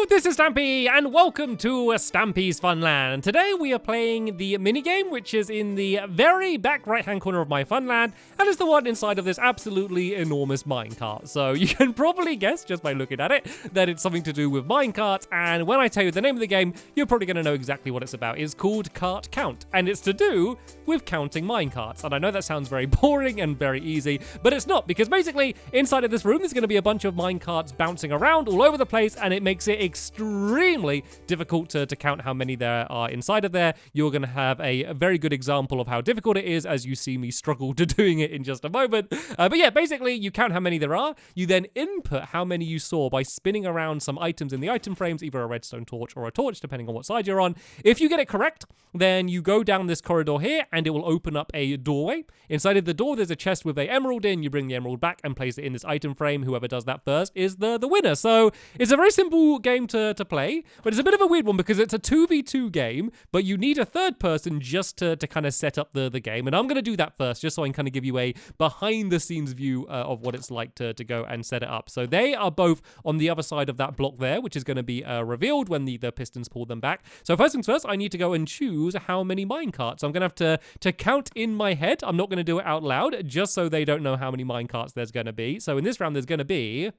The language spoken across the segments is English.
this is Stampy, and welcome to Stampy's Funland. Today we are playing the minigame, which is in the very back right-hand corner of my Funland, and is the one inside of this absolutely enormous minecart. So you can probably guess, just by looking at it, that it's something to do with minecarts, and when I tell you the name of the game, you're probably going to know exactly what it's about. It's called Cart Count, and it's to do with counting minecarts. And I know that sounds very boring and very easy, but it's not, because basically, inside of this room, there's going to be a bunch of minecarts bouncing around all over the place, and it makes it extremely difficult to count how many there are inside of there. You're going to have a very good example of how difficult it is as you see me struggle to doing it in just a moment. But yeah, basically, you count how many there are. You then input how many you saw by spinning around some items in the item frames, either a redstone torch or a torch, depending on what side you're on. If you get it correct, then you go down this corridor here, and it will open up a doorway. Inside of the door, there's a chest with an emerald in. You bring the emerald back and place it in this item frame. Whoever does that first is the winner. So it's a very simple game to play, but it's a bit of a weird one because it's a 2v2 game, but you need a third person just to kind of set up the game. And I'm going to do that first, just so I can kind of give you a behind the scenes view of what it's like to go and set it up. So they are both on the other side of that block there, which is going to be revealed when the pistons pull them back. So first things first, I need to go and choose how many minecarts. I'm going to have to count in my head. I'm not going to do it out loud, just so they don't know how many minecarts there's going to be. So in this round, there's going to be...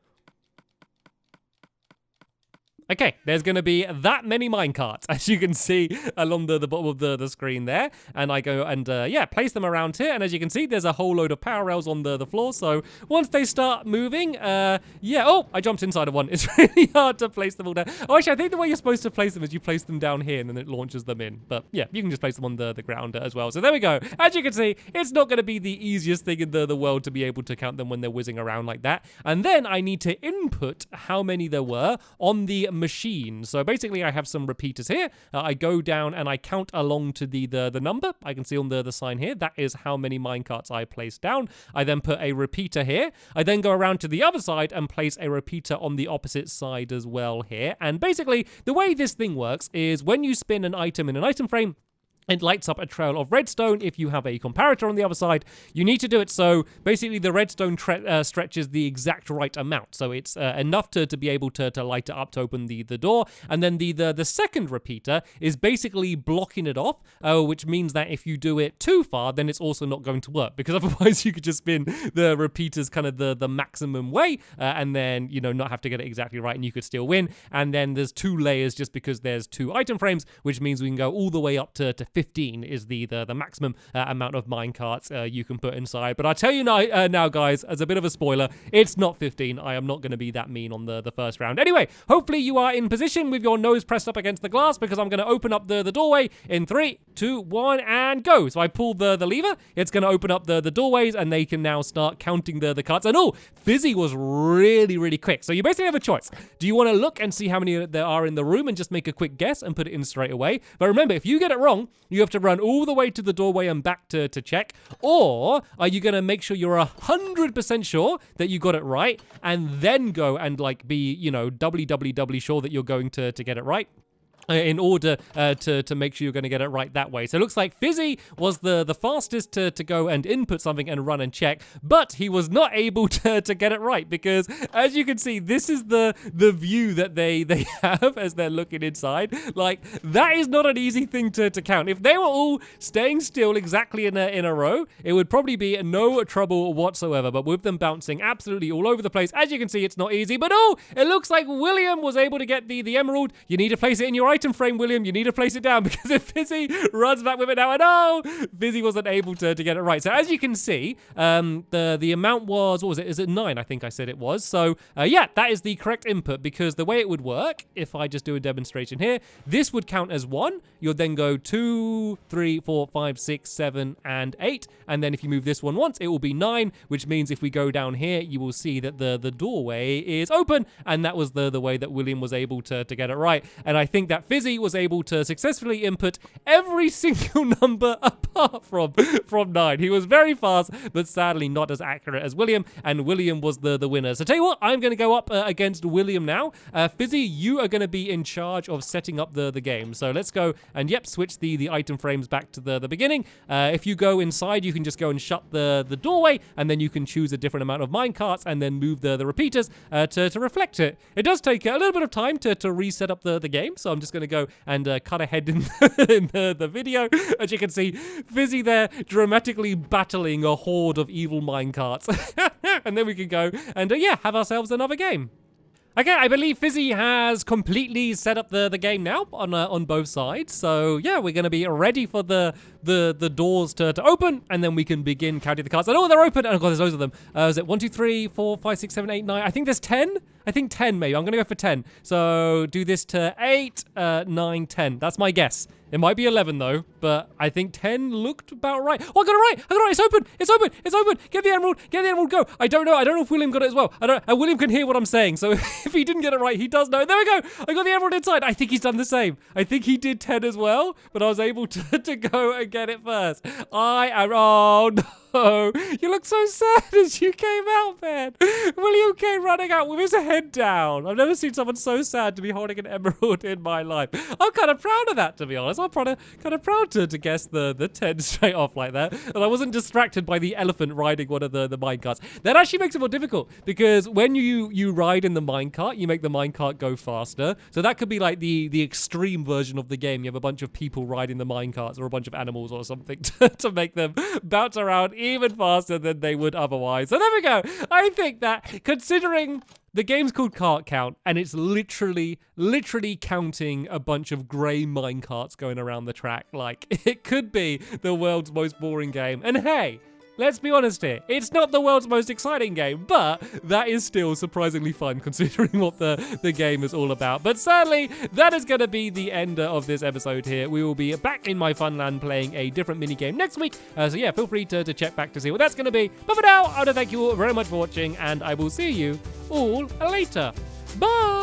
Okay, there's going to be that many minecarts, as you can see along the bottom of the screen there. And I go and, yeah, place them around here. And as you can see, there's a whole load of power rails on the floor. So once they start moving, yeah. Oh, I jumped inside of one. It's really hard to place them all down. Oh, actually, I think the way you're supposed to place them is you place them down here and then it launches them in. But yeah, you can just place them on the ground as well. So there we go. As you can see, it's not going to be the easiest thing in the world to be able to count them when they're whizzing around like that. And then I need to input how many there were on the machine. So basically I have some repeaters here. I go down and I count along to the number. I can see on the sign here, that is how many minecarts I placed down. I then put a repeater here. I then go around to the other side and place a repeater on the opposite side as well here. And basically the way this thing works is when you spin an item in an item frame, it lights up a trail of redstone. If you have a comparator on the other side, you need to do it so basically the redstone stretches the exact right amount. So it's enough to be able to light it up to open the door. And then the second repeater is basically blocking it off, which means that if you do it too far, then it's also not going to work, because otherwise you could just spin the repeaters kind of the maximum way and then, you know, not have to get it exactly right and you could still win. And then there's two layers just because there's two item frames, which means we can go all the way up to 15 is the maximum amount of minecarts you can put inside. But I tell you now, guys, as a bit of a spoiler, it's not 15. I am not going to be that mean on the first round. Anyway, hopefully you are in position with your nose pressed up against the glass, because I'm going to open up the doorway in 3, 2, 1, and go. So I pull the lever. It's going to open up the doorways, and they can now start counting the carts. And oh, Fizzy was really, really quick. So you basically have a choice. Do you want to look and see how many there are in the room and just make a quick guess and put it in straight away? But remember, if you get it wrong, you have to run all the way to the doorway and back to check. Or are you going to make sure you're 100% sure that you got it right and then go and like be, you know, doubly sure that you're going to get it right? In order to make sure you're going to get it right that way. So it looks like Fizzy was the fastest to go and input something and run and check, but he was not able to get it right, because as you can see, this is the view that they have as they're looking inside. Like, that is not an easy thing to count. If they were all staying still exactly in a row, it would probably be no trouble whatsoever, but with them bouncing absolutely all over the place, as you can see, it's not easy. But oh, it looks like William was able to get the emerald. You need to place it in your item frame, William. You need to place it down, because if Fizzy runs back with it now, and oh, Fizzy wasn't able to get it right. So as you can see, the amount was, what was it? Is it 9? I think I said it was. So yeah, that is the correct input, because the way it would work, if I just do a demonstration here, this would count as 1. You'll then go 2, 3, 4, 5, 6, 7, and 8. And then if you move this one once, it will be 9, which means if we go down here, you will see that the doorway is open. And that was the way that William was able to get it right. And I think that Fizzy was able to successfully input every single number apart from 9. He was very fast, but sadly not as accurate as William, and William was the winner. So tell you what, I'm going to go up against William now. Fizzy, you are going to be in charge of setting up the game. So let's go and, yep, switch the item frames back to the beginning. If you go inside, you can just go and shut the doorway, and then you can choose a different amount of minecarts and then move the repeaters to reflect it. It does take a little bit of time to reset up the game, so I'm just going to go and cut ahead in, in the video. As you can see, Fizzy there dramatically battling a horde of evil minecarts. And then we can go and, yeah, have ourselves another game. Okay, I believe Fizzy has completely set up the game now on both sides. So yeah, we're gonna be ready for the doors to open, and then we can begin counting the cards. Oh, they're open! Oh god, there's loads of them. Is it 1, 2, 3, 4, 5, 6, 7, 8, 9? I think there's 10. I think 10 maybe. I'm gonna go for 10. So do this to 8, 9, 10. That's my guess. It might be 11 though, but I think 10 looked about right. Oh, I got it right! I got it right! It's open! It's open! It's open! Get the emerald! Get the emerald! Go! I don't know if William got it as well. William can hear what I'm saying, so if he didn't get it right, he does know. There we go! I got the emerald inside. I think he's done the same. I think he did 10 as well, but I was able to go and get it first. Oh no! You look so sad as you came out, man. William came running out with his head down. I've never seen someone so sad to be holding an emerald in my life. I'm kind of proud of that, to be honest. I'm kind of proud to guess the 10 straight off like that. And I wasn't distracted by the elephant riding one of the minecarts. That actually makes it more difficult, because when you ride in the minecart, you make the minecart go faster. So that could be like the extreme version of the game. You have a bunch of people riding the minecarts, or a bunch of animals or something to make them bounce around even faster than they would otherwise. So there we go. I think that, considering the game's called Cart Count, and it's literally counting a bunch of grey minecarts going around the track, like, it could be the world's most boring game. And hey, let's be honest here, it's not the world's most exciting game, but that is still surprisingly fun considering what the game is all about. But sadly, that is going to be the end of this episode here. We will be back in my Funland playing a different minigame next week. So yeah, feel free to check back to see what that's going to be. But for now, I want to thank you all very much for watching, and I will see you all later. Bye!